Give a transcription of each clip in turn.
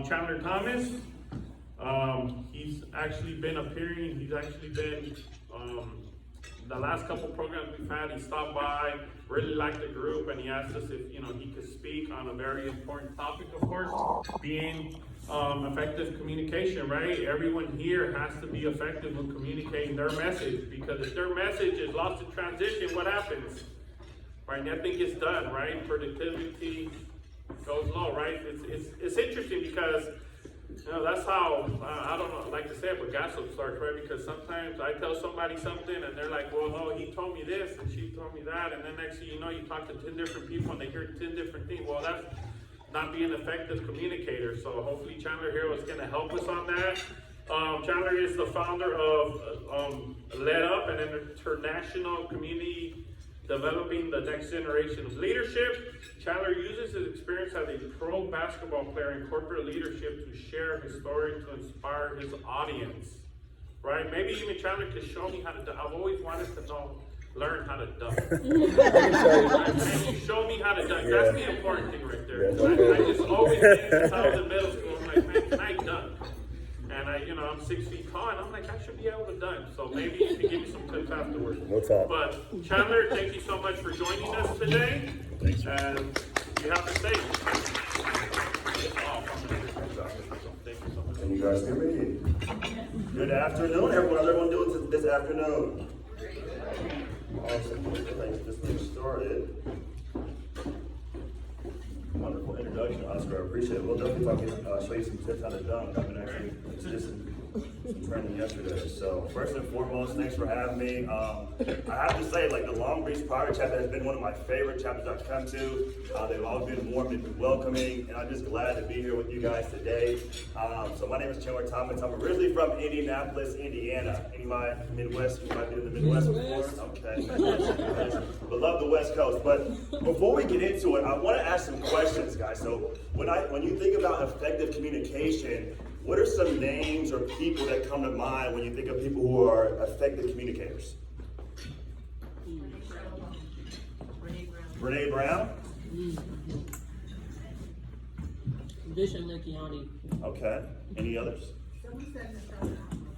Chandler Thomas. He's actually been appearing. He's actually been the last couple programs we've had. He stopped by, really liked the group, and he asked us if he could speak on a very important topic, of course, being effective communication. Right? Everyone here has to be effective in communicating their message, because if their message is lost in transition, what happens? Right? Nothing gets done. Right? Productivity goes low. Right? It's interesting because, that's how, I don't know, like to say it, but gossip starts, right? Because sometimes I tell somebody something and they're like, well, no, he told me this and she told me that. And then next thing you know, you talk to 10 different people and they hear 10 different things. Well, that's not being an effective communicator. So hopefully Chandler here is going to help us on that. Chandler is the founder of Let Up, an international community developing the next generation of leadership. Chandler uses his experience as a pro basketball player in corporate leadership to share his story to inspire his audience. Right? Maybe even Chandler could show me how to dunk. I've always wanted to learn how to dunk. Right? Show me how to dunk. Yeah. That's the important thing right there. I just always think since I was in middle school, I'm like, man, can I dunk? And I'm 6 feet tall, and I'm like, I should be able to dunk. So maybe you can give me some tips afterwards. We'll talk. But Chandler, thank you so much for joining us today. Thanks. And you have the stage. Can you guys hear me? Good afternoon, everyone. How's everyone doing this afternoon? Awesome. Thanks. Just get started. Wonderful introduction, Oscar. I appreciate it. We'll definitely show you some tips how to dunk. I've been actually just some training yesterday. So first and foremost, thanks for having me. I have to say, like, the Long Beach Pirate chapter has been one of my favorite chapters I've come to. They've always been warm and welcoming, and I'm just glad to be here with you guys today. So my name is Chandler Thomas. I'm originally from Indianapolis, Indiana. Any of my Midwest? You might be in the Midwest before? Okay. But love the West Coast. But before we get into it, I want to ask some questions, guys. So when you think about effective communication, what are some names or people that come to mind when you think of people who are effective communicators? Brene Brown? Bishop Lecchiani. Okay. Any others?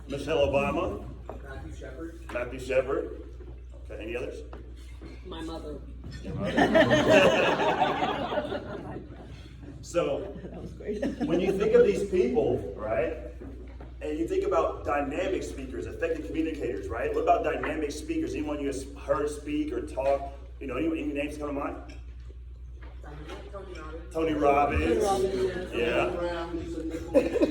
Michelle Obama? Matthew Shepard? Okay. Any others? My mother. So, when you think of these people, right, and you think about dynamic speakers, effective communicators, right? What about dynamic speakers? Anyone you have heard speak or talk? Any names come to mind? Tony Robbins. Yeah.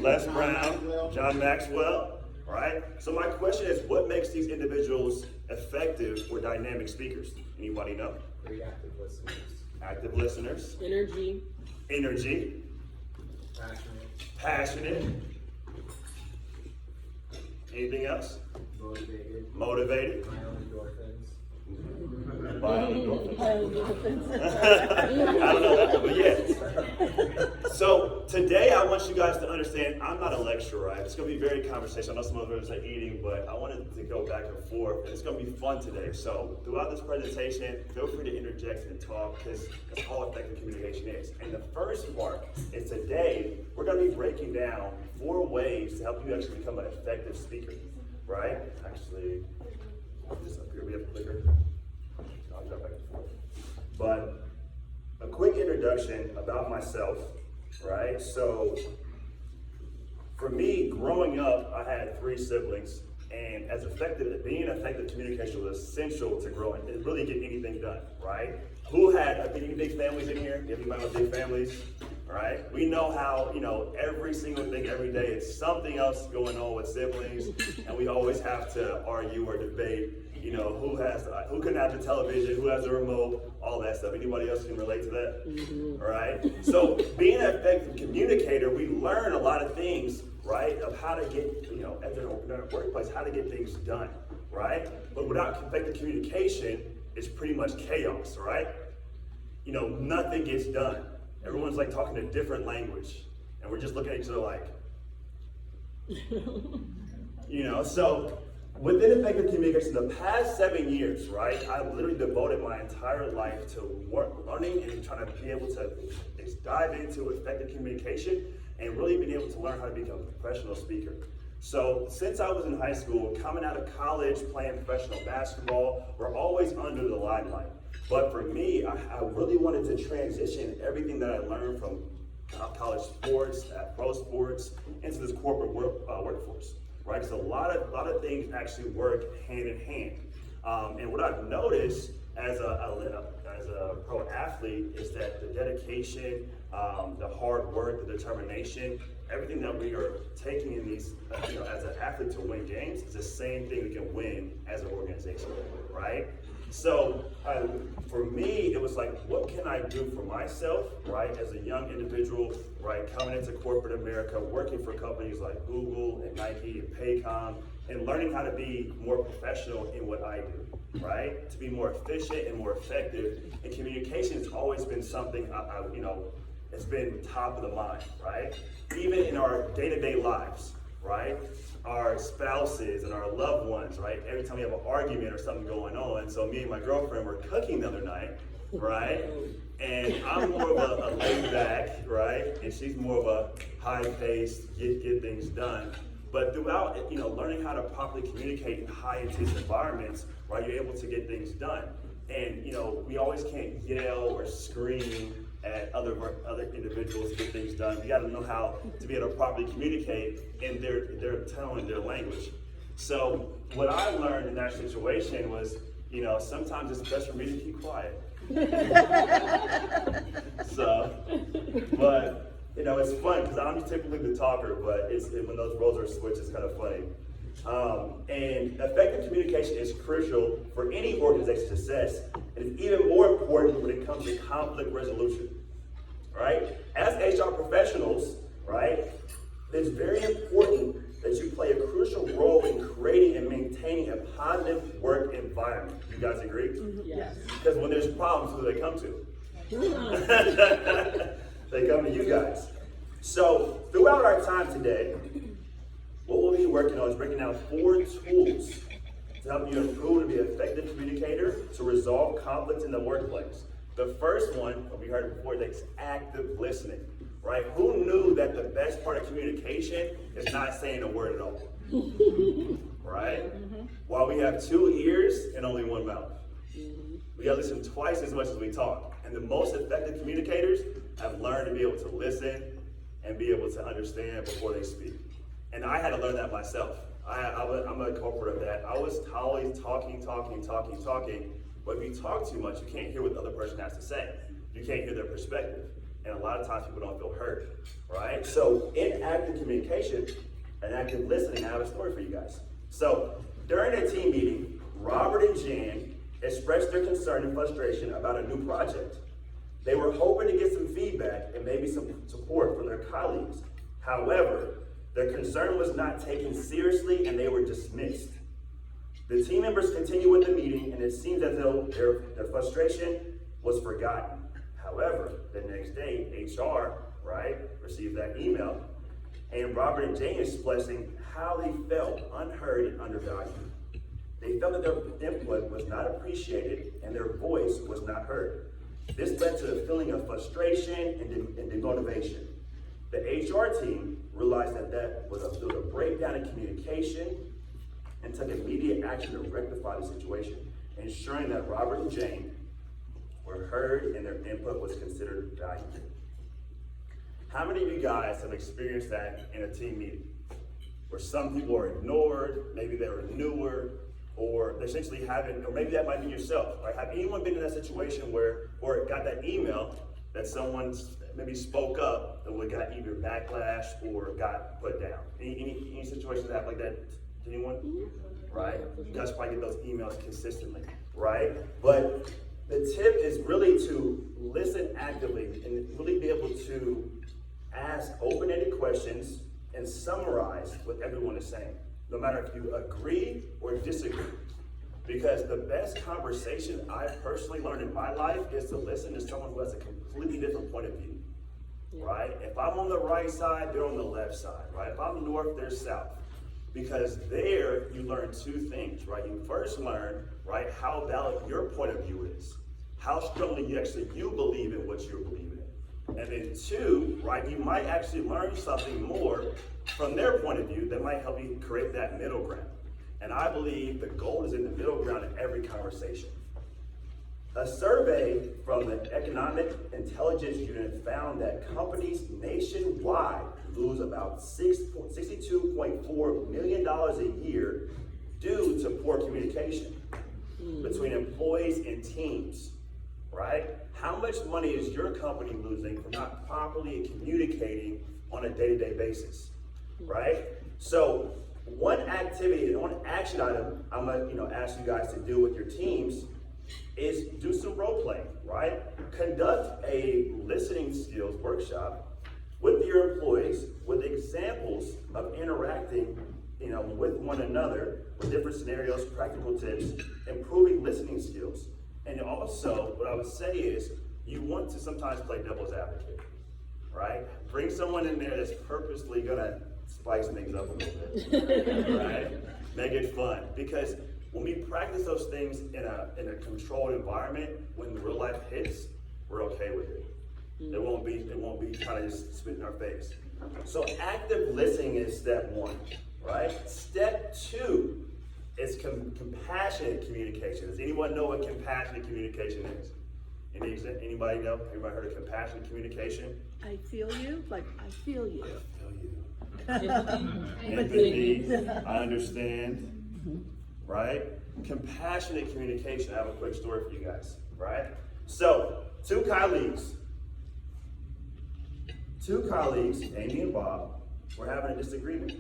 Les Brown. John Maxwell. Right? So my question is, what makes these individuals effective or dynamic speakers? Anybody know? Very active listeners. Active listeners. Energy. Passionate. Anything else? Motivated. Endorphins. I don't know that, but yeah. So today I want you guys to understand, I'm not a lecturer, right? It's going to be very conversational. I know some of us are eating, but I wanted to go back and forth, and it's going to be fun today. So throughout this presentation, feel free to interject and talk, because that's all effective communication is. And the first part is today, we're going to be breaking down 4 ways to help you actually become an effective speaker, right? Actually, this up here, we have a clicker. I'll jump back and forth. But a quick introduction about myself, right? So for me, growing up, I had 3 siblings, and being an effective communicator was essential to growing, to really get anything done, right? Who had any big families in here? Anybody with big families? Right? We know how, every single thing, every day, it's something else going on with siblings, and we always have to argue or debate, who can have the television, who has the remote, all that stuff. Anybody else can relate to that? Mm-hmm. All right? So being an effective communicator, we learn a lot of things, right, of how to get, in our workplace, how to get things done, right? But without effective communication, it's pretty much chaos, right? Nothing gets done. Everyone's like talking a different language, and we're just looking at each other like, so within effective communication, the past 7 years, right, I've literally devoted my entire life to learning and trying to be able to dive into effective communication and really being able to learn how to become a professional speaker. So since I was in high school, coming out of college, playing professional basketball, we're always under the limelight. But for me, I really wanted to transition everything that I learned from college sports, pro sports, into this corporate workforce, right? So a lot of things actually work hand in hand. And what I've noticed as a pro athlete is that the dedication, the hard work, the determination, everything that we are taking in these, as an athlete to win games is the same thing we can win as an organization, right? So for me, it was like, what can I do for myself, right? As a young individual, right, coming into corporate America, working for companies like Google and Nike and Paycom, and learning how to be more professional in what I do, right? To be more efficient and more effective. And communication has always been something, it's been top of the mind, right? Even in our day-to-day lives, right? Our spouses and our loved ones, right? Every time we have an argument or something going on, so me and my girlfriend were cooking the other night, right? And I'm more of a laid back, right? And she's more of a high-paced, get things done. But throughout, learning how to properly communicate in high-intense environments, right, you're able to get things done. And, we always can't yell or scream at other individuals to get things done. We got to know how to be able to properly communicate in their tone and their language. So what I learned in that situation was, sometimes it's best for me to keep quiet. So, but it's fun because I'm typically the talker, but when those roles are switched, it's kind of funny. And effective communication is crucial for any organization's success, and it's even more important when it comes to conflict resolution, right? As HR professionals, right, it's very important that you play a crucial role in creating and maintaining a positive work environment. You guys agree? Yes. Because when there's problems, who do they come to? They come to you guys. So throughout our time today, what we'll be working on is breaking down 4 tools to help you improve to be an effective communicator to resolve conflict in the workplace. The first one, we heard it before, that's active listening, right? Who knew that the best part of communication is not saying a word at all, right? While we have 2 ears and only 1 mouth. We gotta listen twice as much as we talk. And the most effective communicators have learned to be able to listen and be able to understand before they speak. And I had to learn that myself. I'm a culprit of that. I was always talking, but if you talk too much, you can't hear what the other person has to say. You can't hear their perspective. And a lot of times people don't feel heard, right? So in active communication and active listening, I have a story for you guys. So during a team meeting, Robert and Jan expressed their concern and frustration about a new project. They were hoping to get some feedback and maybe some support from their colleagues. However, their concern was not taken seriously and they were dismissed. The team members continued with the meeting and it seems as though their frustration was forgotten. However, the next day, HR, right, received that email and Robert and Jane expressing how they felt unheard and undervalued. They felt that their input was not appreciated and their voice was not heard. This led to a feeling of frustration and demotivation. The HR team realized that was a breakdown in communication and took immediate action to rectify the situation, ensuring that Robert and Jane were heard and their input was considered valuable. How many of you guys have experienced that in a team meeting? Where some people are ignored, maybe they were newer, or they essentially haven't, or maybe that might be yourself. Right? Have anyone been in that situation or got that email that someone maybe spoke up and got either backlash or got put down? Any situations that have like that? Anyone? Right? You guys probably get those emails consistently, right? But the tip is really to listen actively and really be able to ask open-ended questions and summarize what everyone is saying, no matter if you agree or disagree. Because the best conversation I've personally learned in my life is to listen to someone who has a completely different point of view, right? If I'm on the right side, they're on the left side, right? If I'm north, they're south. Because there, you learn 2 things, right? You first learn, right, how valid your point of view is. How strongly you believe in what you're believing in, And then two, right, you might actually learn something more from their point of view that might help you create that middle ground. And I believe the gold is in the middle ground in every conversation. A survey from the Economic Intelligence Unit found that companies nationwide lose about $62.4 million a year due to poor communication between employees and teams, right? How much money is your company losing for not properly communicating on a day-to-day basis, right? So one activity, one action item I'm gonna ask you guys to do with your teams is do some role playing, right? Conduct a listening skills workshop with your employees with examples of interacting, with one another, with different scenarios, practical tips, improving listening skills. And also, what I would say is, you want to sometimes play devil's advocate, right? Bring someone in there that's purposely gonna spice things up a little bit, right? Make it fun, because when we practice those things in a controlled environment, when the real life hits, we're okay with it. It won't be kind of just spit in our face. So active listening is step one, right? Step two is compassionate communication. Does anyone know what compassionate communication is? Anybody know? Anybody heard of compassionate communication? I feel you, like I feel you. I feel you. Empathy. I understand. Right? Compassionate communication. I have a quick story for you guys, right? So, two colleagues, Amy and Bob, were having a disagreement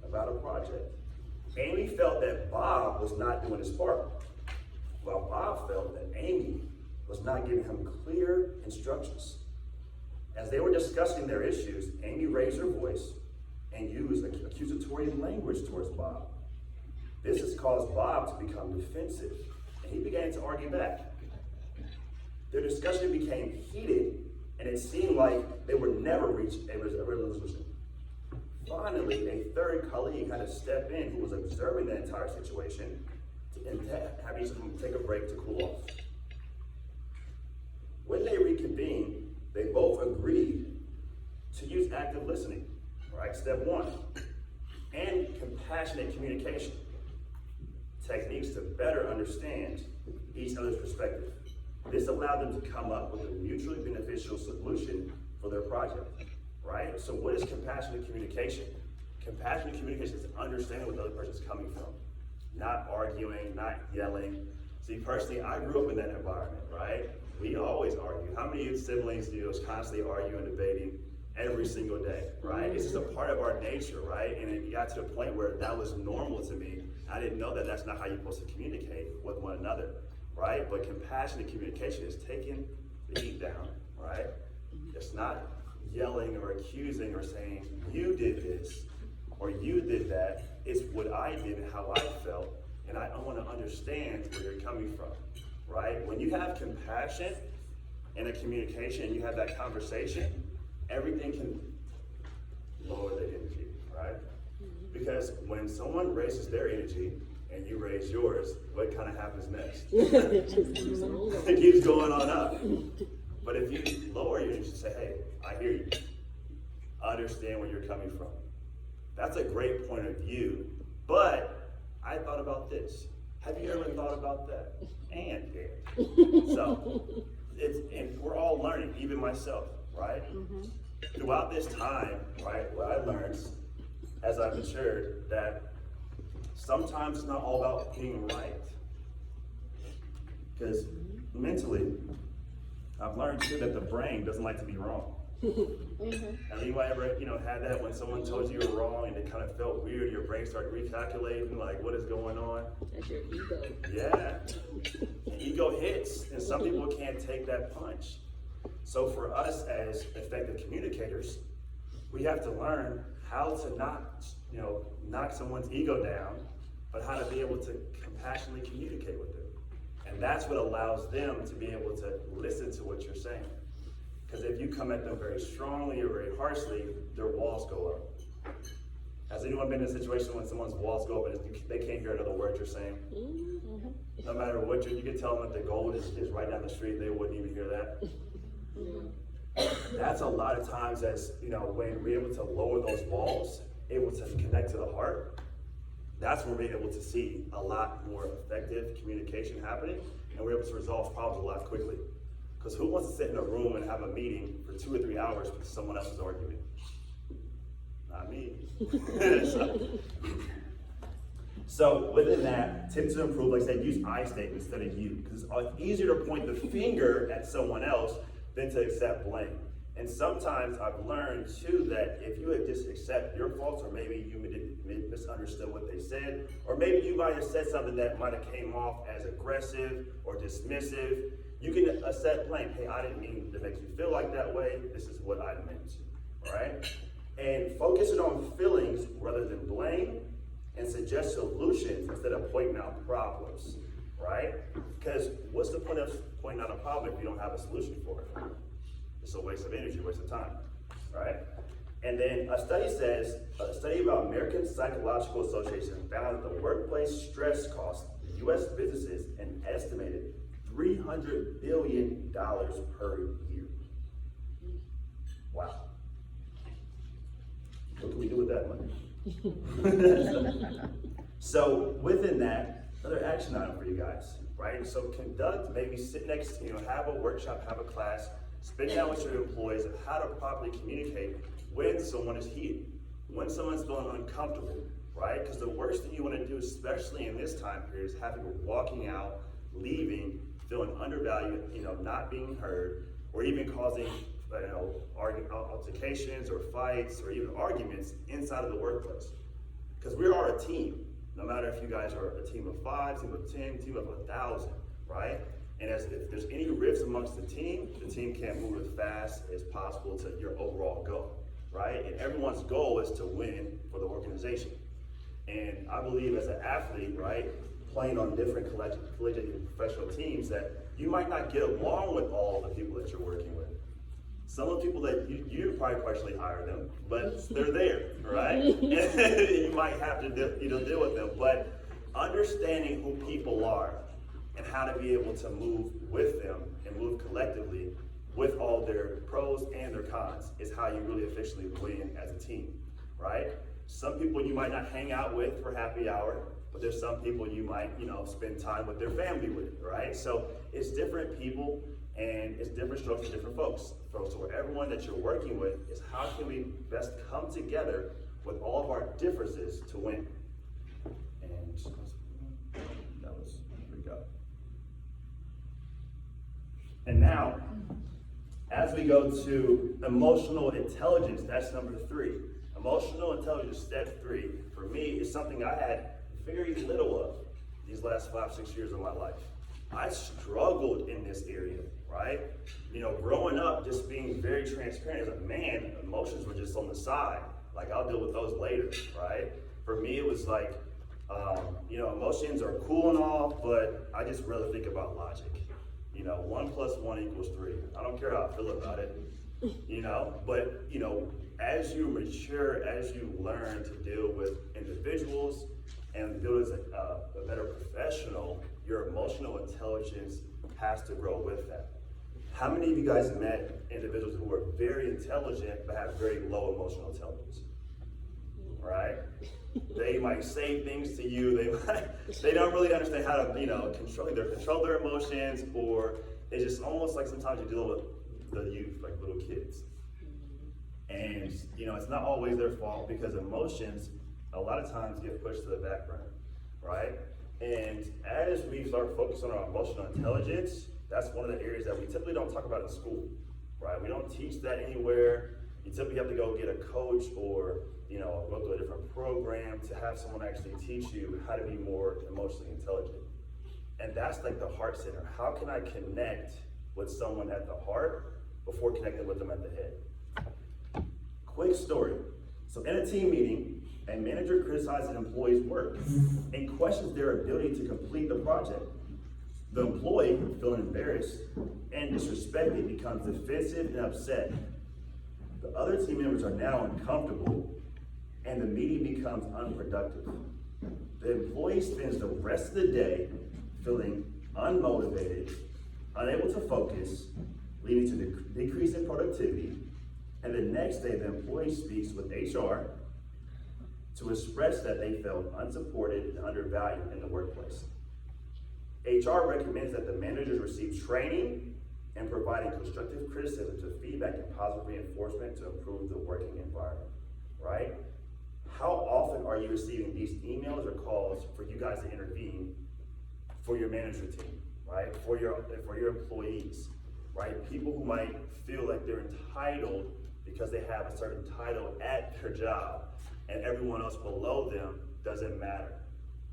about a project. Amy felt that Bob was not doing his part, while Bob felt that Amy was not giving him clear instructions. As they were discussing their issues, Amy raised her voice and used accusatory language towards Bob. This has caused Bob to become defensive, and he began to argue back. Their discussion became heated, and it seemed like they would never reach a resolution. Finally, a third colleague had to step in who was observing the entire situation and have each of them take a break to cool off. When they reconvened, they both agreed to use active listening, right? Step one, and compassionate communication techniques to better understand each other's perspective. This allowed them to come up with a mutually beneficial solution for their project, right? So what is compassionate communication? Compassionate communication is understanding what the other person's coming from, not arguing, not yelling. See, personally, I grew up in that environment, right? We always argue. How many siblings do you constantly argue and debating every single day, right? It's just a part of our nature, right? And it got to the point where that was normal to me. I didn't know that that's not how you're supposed to communicate with one another, right? But compassionate communication is taking the heat down, right? It's not yelling or accusing or saying, you did this or you did that. It's what I did and how I felt, and I want to understand where you're coming from, right? When you have compassion in a communication, you have that conversation, everything can lower the energy, right? Because when someone raises their energy and you raise yours, what kind of happens next? It keeps going on up. But if you lower your energy and say, hey, I hear you. I understand where you're coming from. That's a great point of view. But I thought about this. Have you ever thought about that? And so and we're all learning, even myself, right? Throughout this time, right, what I learned as I matured, that sometimes it's not all about being right. Because mentally, I've learned too that the brain doesn't like to be wrong. Have anybody ever, had that when someone told you were wrong and it kind of felt weird, your brain started recalculating, like, what is going on? That's your ego. Yeah. Ego hits, and some people can't take that punch. So for us as effective communicators, we have to learn how to not, knock someone's ego down, but how to be able to compassionately communicate with them. And that's what allows them to be able to listen to what you're saying. Because if you come at them very strongly or very harshly, their walls go up. Has anyone been in a situation when someone's walls go up and they can't hear another word you're saying? No matter what you can tell them that the gold is right down the street, they wouldn't even hear that. That's a lot of times as, when we're able to lower those walls, able to connect to the heart, that's when we're able to see a lot more effective communication happening, and we're able to resolve problems a lot quickly. Because who wants to sit in a room and have a meeting for 2 or 3 hours because someone else is arguing? Not me. So within that, tips to improve, like I said, use I statements instead of you, because it's easier to point the finger at someone else than to accept blame. And sometimes I've learned too that if you would just accept your faults, or maybe you misunderstood what they said, or maybe you might have said something that might have came off as aggressive or dismissive, you can accept blame. Hey, I didn't mean to make you feel like that way. This is what I meant, all right? And focusing on feelings rather than blame, and suggest solutions instead of pointing out problems, right? Because what's the point of pointing out a problem if you don't have a solution for it? It's a waste of energy, waste of time, right? And then a study about American Psychological Association found that the workplace stress costs U.S. businesses an estimated $300 billion per year. Wow. What can we do with that money? So within that, another action item for you guys, right? So maybe sit next, have a workshop, have a class, spend down with your employees of how to properly communicate when someone is heated, when someone's feeling uncomfortable, right? Because the worst thing you want to do, especially in this time period, is having walking out, leaving, feeling undervalued, not being heard, or even causing altercations or fights or even arguments inside of the workplace. Because we are a team, no matter if you guys are a team of 5, team of 10, team of 1,000, right? And if there's any rifts amongst the team can't move as fast as possible to your overall goal, right? And everyone's goal is to win for the organization. And I believe as an athlete, right, playing on different collegiate and professional teams, that you might not get along with all the people that you're working with. Some of the people that you probably partially hire them, but they're there, right? You might have to deal with them, but understanding who people are and how to be able to move with them and move collectively with all their pros and their cons is how you really officially win as a team, right? Some people you might not hang out with for happy hour, but there's some people you might, spend time with their family with, right? So it's different people and it's different strokes for different folks. So everyone that you're working with is how can we best come together with all of our differences to win? And that was, here we go. And now, as we go to emotional intelligence, that's number 3. Emotional intelligence, step 3, for me, is something I had very little of these last 5-6 years of my life. I struggled in this area, right? Growing up, just being very transparent as a man, emotions were just on the side. Like, I'll deal with those later, right? For me, it was like, emotions are cool and all, but I just rather think about logic. 1 + 1 = 3. I don't care how I feel about it, but, as you mature, as you learn to deal with individuals and build as a better professional, your emotional intelligence has to grow with that. How many of you guys met individuals who were very intelligent but have very low emotional intelligence? Right? They might say things to you, they don't really understand how to, control their emotions, or it's just almost like sometimes you deal with the youth, like little kids. And, it's not always their fault, because emotions a lot of times get pushed to the background, right? And as we start focusing on our emotional intelligence, that's one of the areas that we typically don't talk about in school, right? We don't teach that anywhere. You typically have to go get a coach or, go through a different program to have someone actually teach you how to be more emotionally intelligent. And that's like the heart center. How can I connect with someone at the heart before connecting with them at the head? Quick story. So in a team meeting, a manager criticizes an employee's work and questions their ability to complete the project. The employee, feeling embarrassed and disrespected, becomes defensive and upset. The other team members are now uncomfortable, and the meeting becomes unproductive. The employee spends the rest of the day feeling unmotivated, unable to focus, leading to decrease in productivity. And the next day, the employee speaks with HR to express that they felt unsupported and undervalued in the workplace. HR recommends that the managers receive training and providing constructive criticism to feedback and positive reinforcement to improve the working environment, right? How often are you receiving these emails or calls for you guys to intervene for your management team, right? For your employees, right? People who might feel like they're entitled because they have a certain title at their job and everyone else below them doesn't matter,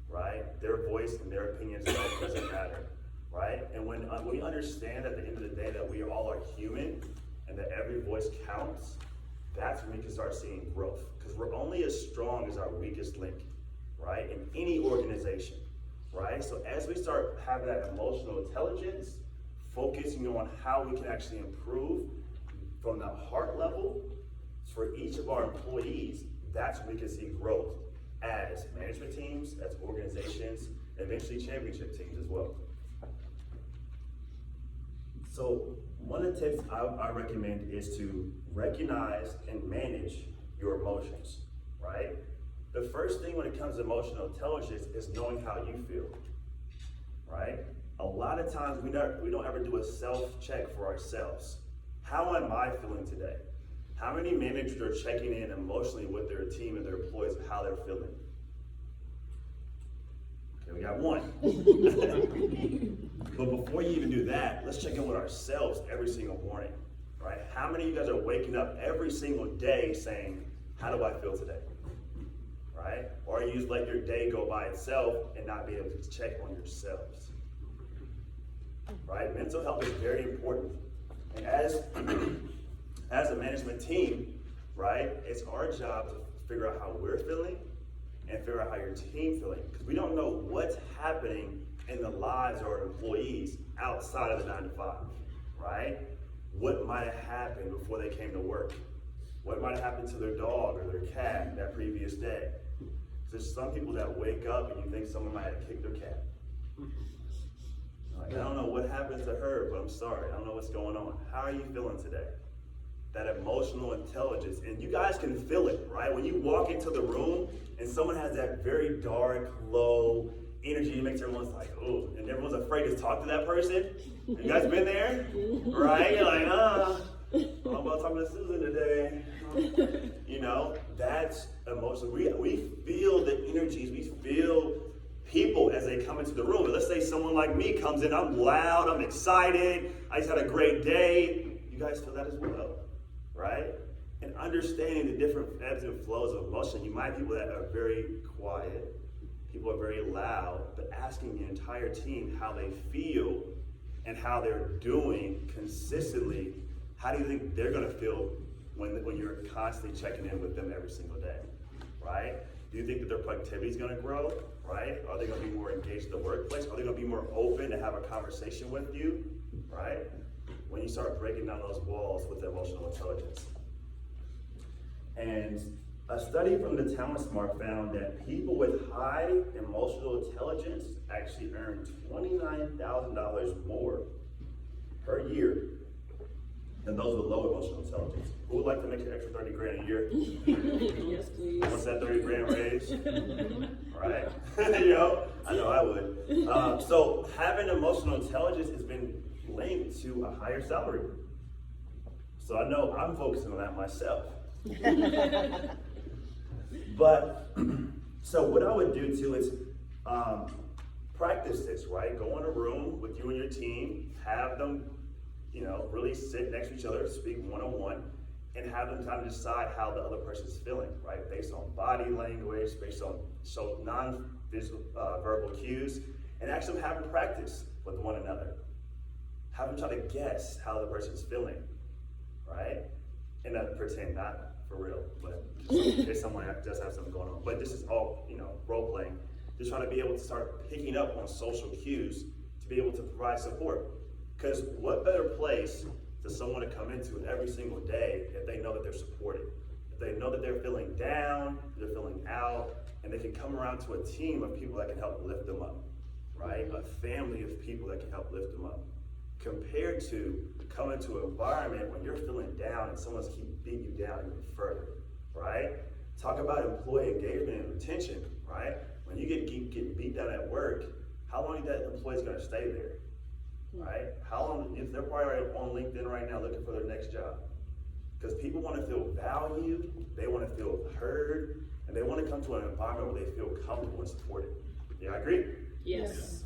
right? Their voice and their opinions doesn't matter, right? And when we understand at the end of the day that we all are human and that every voice counts, that's when we can start seeing growth. Because we're only as strong as our weakest link, right? In any organization, right? So as we start having that emotional intelligence, focusing on how we can actually improve from the heart level for each of our employees, that's when we can see growth as management teams, as organizations, and eventually championship teams as well. So one of the tips I recommend is to recognize and manage your emotions, right? The first thing when it comes to emotional intelligence is knowing how you feel, right? A lot of times we don't ever do a self-check for ourselves. How am I feeling today? How many managers are checking in emotionally with their team and their employees of how they're feeling? Okay, we got one. But before you even do that, let's check in with ourselves every single morning, right? How many of you guys are waking up every single day saying, how do I feel today? Right? Or you just let your day go by itself and not be able to check on yourselves. Right? Mental health is very important. And as a management team, right, it's our job to figure out how we're feeling and figure out how your team feeling. Because we don't know what's happening in the lives of our employees outside of the 9 to 5, right? What might have happened before they came to work? What might have happened to their dog or their cat that previous day? There's some people that wake up and you think someone might have kicked their cat. Like, I don't know what happened to her, but I'm sorry. I don't know what's going on. How are you feeling today? That emotional intelligence. And you guys can feel it, right? When you walk into the room and someone has that very dark, low energy, it makes everyone's like, oh, and everyone's afraid to talk to that person. You guys been there? Right? You're like, I'm about talking to Susan today. You know, that's emotional. We feel the energies, we feel people as they come into the room. And let's say someone like me comes in, I'm loud, I'm excited, I just had a great day. You guys feel that as well, right? And understanding the different ebbs and flows of emotion. You might have people that are very quiet, people are very loud, but asking the entire team how they feel and how they're doing consistently. How do you think they're gonna feel when you're constantly checking in with them every single day, right? Do you think that their productivity is gonna grow, right? Are they gonna be more engaged in the workplace? Are they gonna be more open to have a conversation with you, right? When you start breaking down those walls with emotional intelligence. And a study from the Thomas Mark found that people with high emotional intelligence actually earn $29,000 more per year than those with low emotional intelligence. Who would like to make an extra 30 grand a year? Yes, please. What's that 30 grand raise? Right? You know, I know I would. So having emotional intelligence has been linked to a higher salary. So I know I'm focusing on that myself. But, so what I would do too is practice this, right? Go in a room with you and your team, have them, you know, really sit next to each other, speak one-on-one, and have them kind of decide how the other person's feeling, right? Based on body language, based on non-verbal cues, and actually have them practice with one another. Have them try to guess how the person's feeling, right? And not pretend, not for real, but just in case someone does have something going on. But this is all, you know, role playing. Just trying to be able to start picking up on social cues to be able to provide support. Because what better place does someone to come into every single day if they know that they're supported? If they know that they're feeling down, they're feeling out, and they can come around to a team of people that can help lift them up, right? A family of people that can help lift them up. compared to coming to an environment when you're feeling down and someone's keep beating you down even further, right? Talk about employee engagement and retention, right? When you keep getting beat down at work, how long is that employee's gonna stay there, right? How long, if they're probably on LinkedIn right now looking for their next job, because people wanna feel valued, they wanna feel heard, and they wanna come to an environment where they feel comfortable and supported. Yeah, I agree? Yes.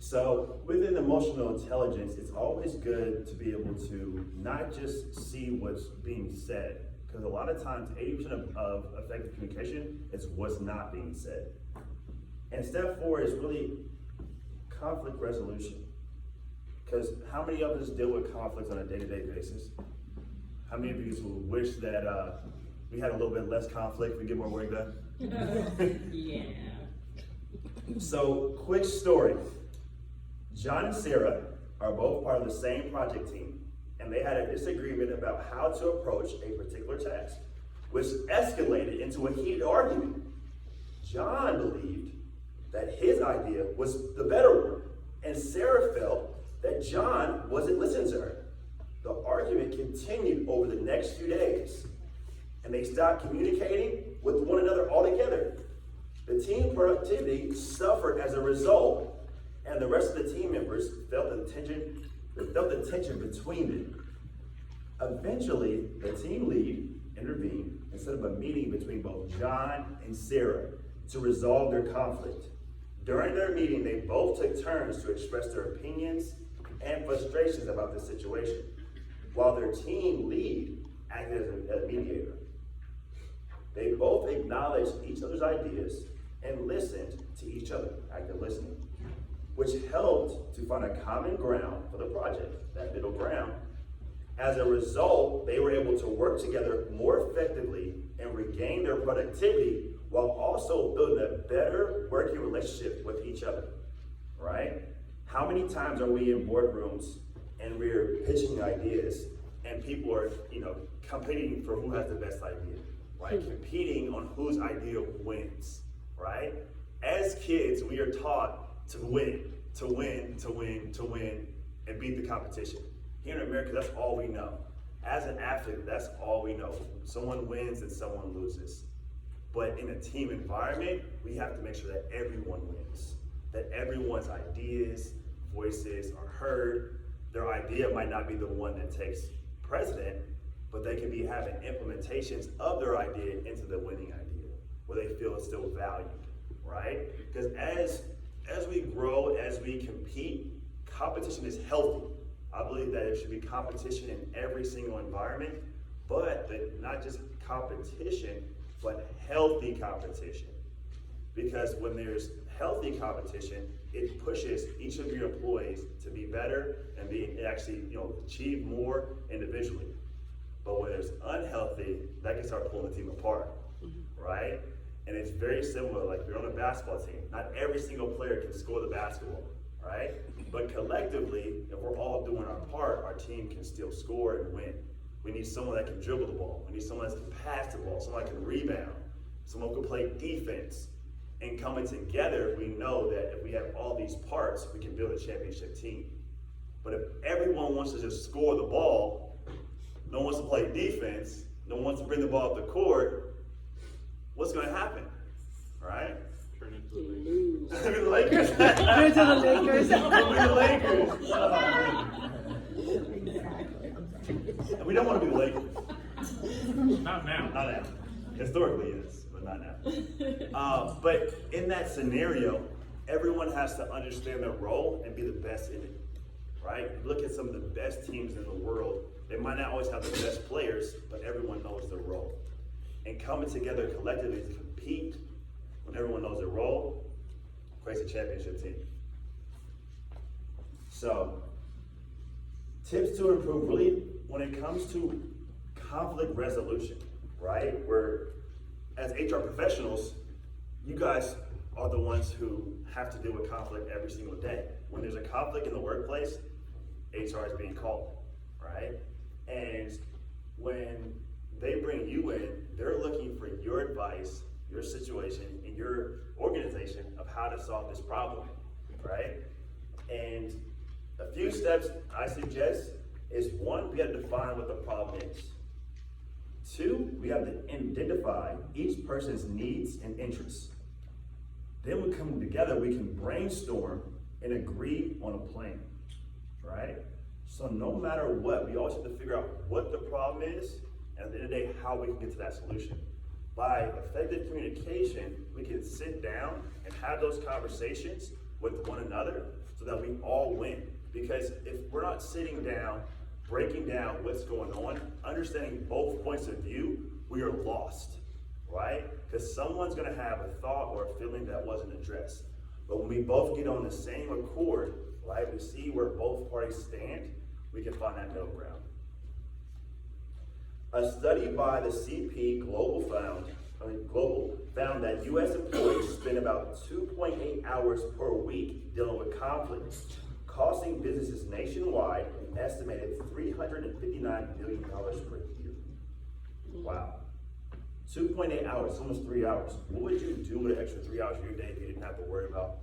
So within emotional intelligence, it's always good to be able to not just see what's being said, because a lot of times 80% of effective communication is what's not being said. And step 4 is really conflict resolution. Because how many of us deal with conflicts on a day-to-day basis? How many of you would wish that we had a little bit less conflict, we get more work done? Yeah. So, quick story. John and Sarah are both part of the same project team, and they had a disagreement about how to approach a particular task, which escalated into a heated argument. John believed that his idea was the better one, and Sarah felt that John wasn't listening to her. The argument continued over the next few days, and they stopped communicating with one another altogether. The team productivity suffered as a result, and the rest of the team members felt the tension between them. Eventually, the team lead intervened and set up a meeting between both John and Sarah to resolve their conflict. During their meeting, they both took turns to express their opinions and frustrations about the situation, while their team lead acted as a mediator. They both acknowledged each other's ideas and listened to each other, active listening, which helped to find a common ground for the project, that middle ground. As a result, they were able to work together more effectively and regain their productivity while also building a better working relationship with each other, right? How many times are we in boardrooms and we're pitching ideas and people are, competing for who has the best idea, right? Competing on whose idea wins, right? As kids, we are taught to win, and beat the competition. Here in America, that's all we know. As an athlete, that's all we know. Someone wins and someone loses. But in a team environment, we have to make sure that everyone wins, that everyone's ideas, voices are heard. Their idea might not be the one that takes precedent, but they could be having implementations of their idea into the winning idea, where they feel it's still valued, right? Because as we grow, as we compete, competition is healthy. I believe that there should be competition in every single environment, but not just competition, but healthy competition. Because when there's healthy competition, it pushes each of your employees to be better and actually achieve more individually. But when there's unhealthy, that can start pulling the team apart, right? And it's very similar, like you're on a basketball team. Not every single player can score the basketball, right? But collectively, if we're all doing our part, our team can still score and win. We need someone that can dribble the ball. We need someone that can pass the ball, someone that can rebound, someone who can play defense. And coming together, we know that if we have all these parts, we can build a championship team. But if everyone wants to just score the ball, no one wants to play defense, no one wants to bring the ball up the court, what's going to happen, right? Turn into The Lakers. Turn to the Lakers. We're the Lakers. And we don't want to be the Lakers. Not now. Not now. Historically, yes, but not now. But in that scenario, everyone has to understand their role and be the best in it, right? If you look at some of the best teams in the world, they might not always have the best players, but everyone knows their role. And coming together collectively to compete when everyone knows their role creates a championship team. So, tips to improve really when it comes to conflict resolution, right? Where as HR professionals, you guys are the ones who have to deal with conflict every single day. When there's a conflict in the workplace, HR is being called, right? And when they bring you in, they're looking for your advice, your situation, and your organization of how to solve this problem, right? And A few steps I suggest is one, we have to define what the problem is. Two, we have to identify each person's needs and interests. Then we come together, we can brainstorm and agree on a plan, right? So no matter what, we always have to figure out what the problem is, and at the end of the day, how we can get to that solution. By effective communication, we can sit down and have those conversations with one another so that we all win. Because if we're not sitting down, breaking down what's going on, understanding both points of view, we are lost, right? Because someone's gonna have a thought or a feeling that wasn't addressed. But when we both get on the same accord, right, we see where both parties stand, we can find that middle ground. A study by the CP Global found that U.S. employees spend about 2.8 hours per week dealing with conflict, costing businesses nationwide an estimated $359 billion per year. Wow. 2.8 hours, almost 3 hours. What would you do with an extra 3 hours of your day if you didn't have to worry about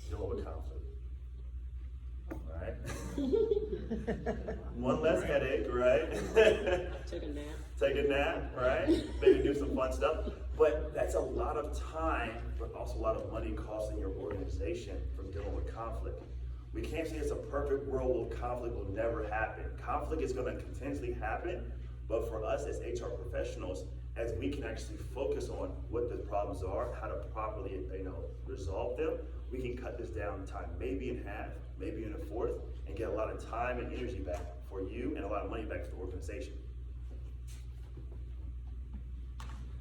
dealing with conflict? Right? One less headache, right? Take a nap. Take a nap, right? Maybe do some fun stuff. But that's a lot of time, but also a lot of money costing your organization from dealing with conflict. We can't say it's a perfect world where conflict will never happen. Conflict is going to continuously happen, but for us as HR professionals, as we can actually focus on what the problems are, how to properly, resolve them, we can cut this down in time, maybe in half, maybe in a fourth, and get a lot of time and energy back for you and a lot of money back to the organization.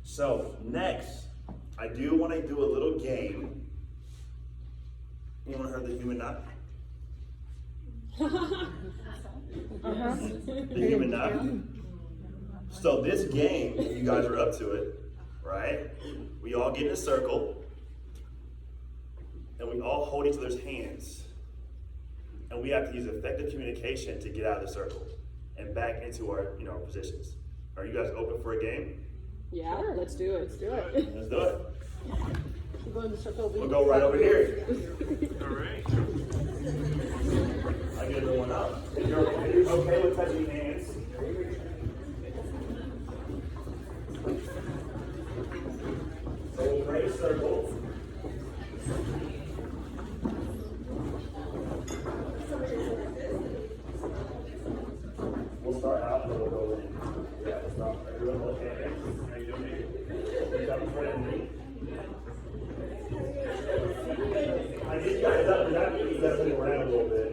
So next, I do want to do a little game. Anyone heard the human knot? The human knot? So this game, if you guys are up to it, right? We all get in a circle, and we all hold each other's hands. And we have to use effective communication to get out of the circle and back into our, our positions. Are you guys open for a game? Yeah, let's do it. Let's do it. Let's do it. We'll go in the circle. We'll go right over here. All right. I get everyone up. If you're okay with touching hands, so we'll create a circle. We'll start out and we'll go in. Yeah, we'll start. Everyone hold hands. How you doing? You come in front of me. I need you guys up, but that means you guys move around a little bit.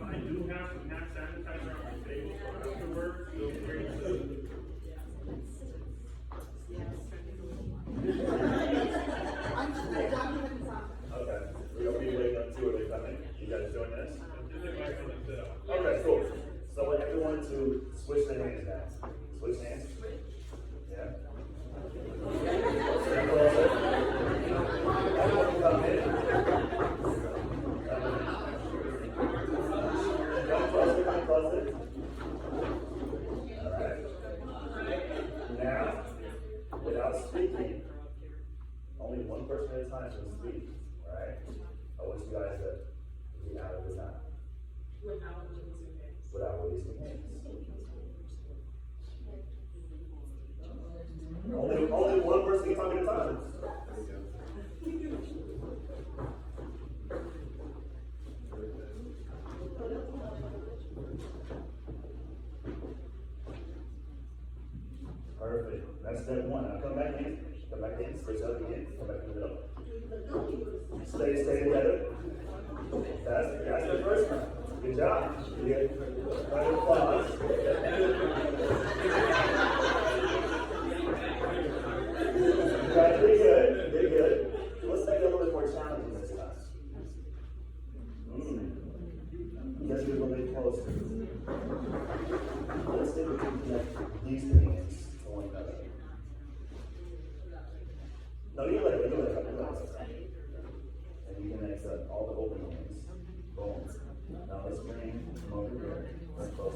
I do have some hand sanitizer on my table, so afterwards, feel free to. Okay, we'll be waiting on two of you coming. You guys doing this? Okay, cool. So I want everyone to switch their hands now. Switch hands. Yeah. Stand closer. Everyone come in. Come closer, come closer. Alright. Now, without speaking, only one person at a time can speak. Alright? I want you guys to be out of the knot. Without releasing hands. Only one person can talk at a time. Perfect. That's step one. Now come back in. Come back in. Switch up again. Come back in the middle. Stay together. That's the first one. Good job. You get round of applause. You guys did good. Did good. Let's make it a little bit more challenging this time. Let's get a little bit closer. Let's see if we can connect these hands to one another. No, you let it go. And you can accept all the open hands. Boom. Now let's bring them over here. Let's close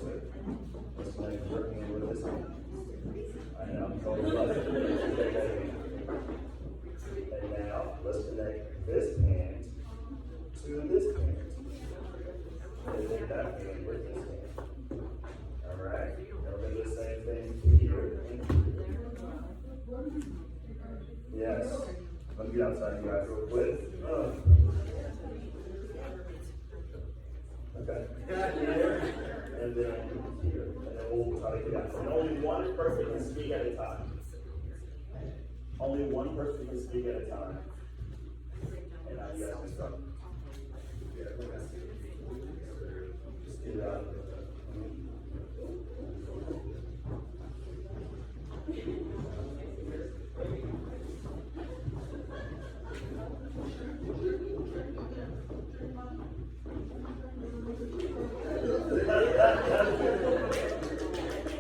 outside you guys real quick. Okay. Here, and then here. And then we'll try to get out. And only one person can speak at a time. Only one person can speak at a time. And now you guys can start. Just do that.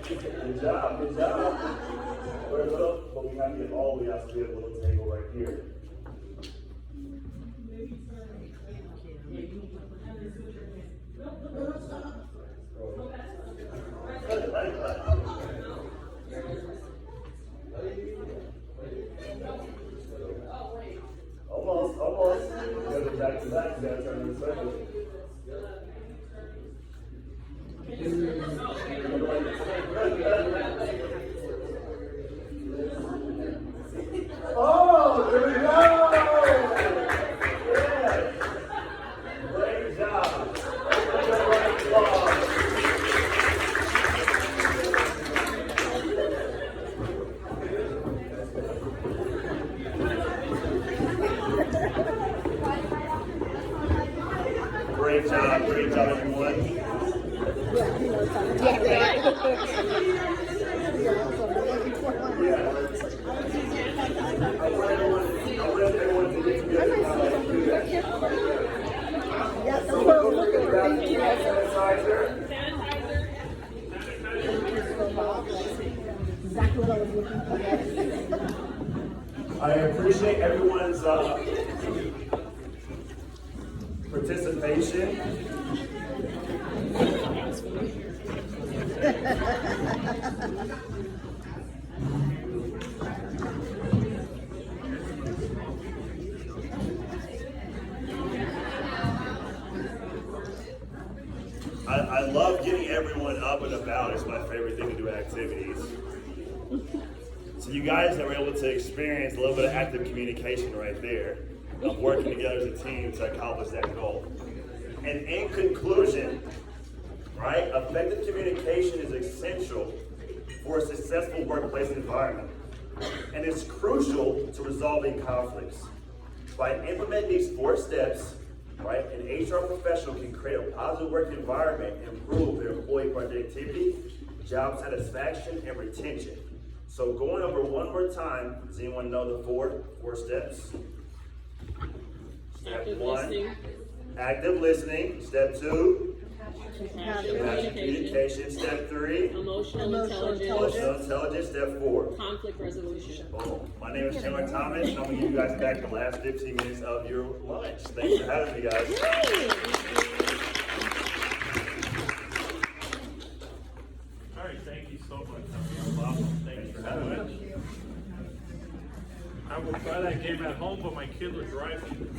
Good job, good job. We're a little, but we have to get all the way out, so we have a little table right here. Almost, almost. You gotta go back to back, you gotta turn in a circle. Oh, there we go! Yes. Great job. Great job, everyone. Exactly what I was looking for. I appreciate everyone's participation. I love getting everyone up and about. It's my favorite thing to do activities. So you guys were able to experience a little bit of active communication right there, of working together as a team to accomplish that goal. And in conclusion, right, effective communication is essential for a successful workplace environment. And it's crucial to resolving conflicts. By implementing these 4 steps, right, an HR professional can create a positive work environment, improve their employee productivity, job satisfaction, and retention. So going over one more time, does anyone know the four steps? Step Active 1, listening. active listening. Step 2, Compassionate compassionate communication. Step 3, Emotional intelligence. emotional intelligence. Step 4. Conflict resolution. Boom. My name is Chandler Thomas, and I'm going to give you guys back the last 15 minutes of your lunch. Thanks for having me, guys. All right, thank you so much. That was awesome. Thank you for having me. I will try that game at home, but my kids are driving.